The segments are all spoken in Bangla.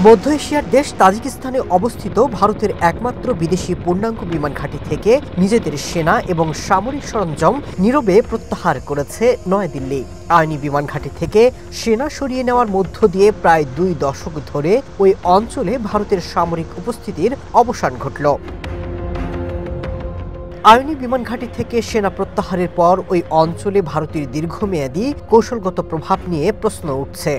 মধ্য এশিয়ার দেশ তাজিকিস্তানে অবস্থিত ভারতের একমাত্র বিদেশি পূর্ণাঙ্গ বিমান ঘাঁটি থেকে নিজেদের সেনা এবং সামরিক সরঞ্জাম নীরবে প্রত্যাহার করেছে নয়াদিল্লি। আইনি বিমান ঘাঁটি থেকে সেনা সরিয়ে নেওয়ার মধ্য দিয়ে প্রায় 2 দশক ধরে ওই অঞ্চলে ভারতের সামরিক উপস্থিতির অবসান ঘটল। আইনি বিমান ঘাঁটি থেকে সেনা প্রত্যাহারের পর ওই অঞ্চলে ভারতের দীর্ঘমেয়াদী কৌশলগত প্রভাব নিয়ে প্রশ্ন উঠছে।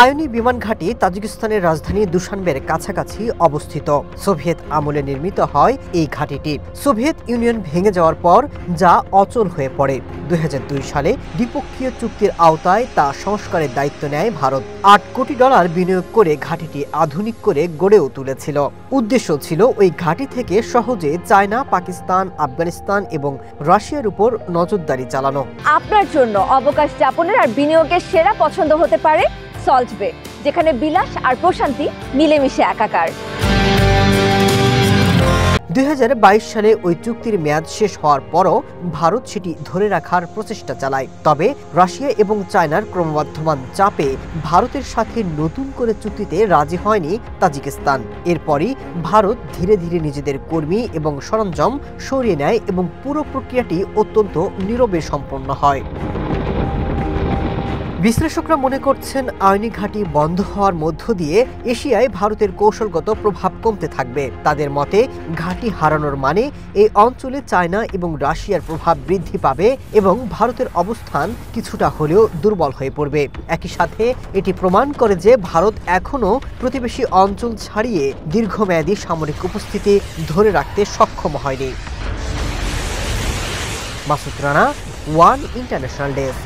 আয়নি বিমান ঘাঁটি তাজিকিস্তানের রাজধানী দুশানবের কাছাকাছি অবস্থিত। সোভিয়েত আমলে নির্মিত হয় এই ঘাঁটিটি। সোভিয়েত ইউনিয়ন ভেঙে যাওয়ার পর যা অচল হয়ে পড়ে। 2002 সালে দ্বিপক্ষীয় চুক্তির আওতায় তা সংস্কারের দায়িত্ব নেয় ভারত। $8 কোটি বিনিয়োগ করে ঘাঁটিটি আধুনিক করে গড়েও তুলেছিল। উদ্দেশ্য ছিল ওই ঘাঁটি থেকে সহজে চায়না, পাকিস্তান, আফগানিস্তান এবং রাশিয়ার উপর নজরদারি চালানো। আপনার জন্য অবকাশ যাপনের আর বিনিয়োগের সেরা পছন্দ হতে পারে সল্ট বে, যেখানে বিলাস আর প্রশান্তি মিলেমিশে একাকার। 2022 সালে ওই চুক্তির মেয়াদ শেষ হওয়ার পরও ভারত সেটি ধরে রাখার প্রচেষ্টা চালায়। তবে রাশিয়া এবং চায়নার ক্রমবর্ধমান চাপে ভারতের সাথে নতুন করে চুক্তিতে রাজি হয়নি তাজিকিস্তান। এরপরই ভারত ধীরে ধীরে নিজেদের কর্মী এবং সরঞ্জাম সরিয়ে নেয় এবং পুরো প্রক্রিয়াটি অত্যন্ত নীরবে সম্পন্ন হয়। বিশ্লেষকরা মনে করছেন আইনি ঘাঁটি বন্ধ হওয়ার মধ্য দিয়ে এশিয়ায় ভারতের কৌশলগত প্রভাব কমতে থাকবে। তাদের মতে ঘাঁটি হারানোর মানে এই অঞ্চলে চায়না এবং রাশিয়ার প্রভাব বৃদ্ধি পাবে এবং ভারতের অবস্থান কিছুটা হলেও দুর্বল হয়ে পড়বে। একই সাথে এটি প্রমাণ করে যে ভারত এখনও প্রতিবেশী অঞ্চল ছাড়িয়ে দীর্ঘমেয়াদী সামরিক উপস্থিতি ধরে রাখতে সক্ষম হয়নি। Masud Rana, one international desk.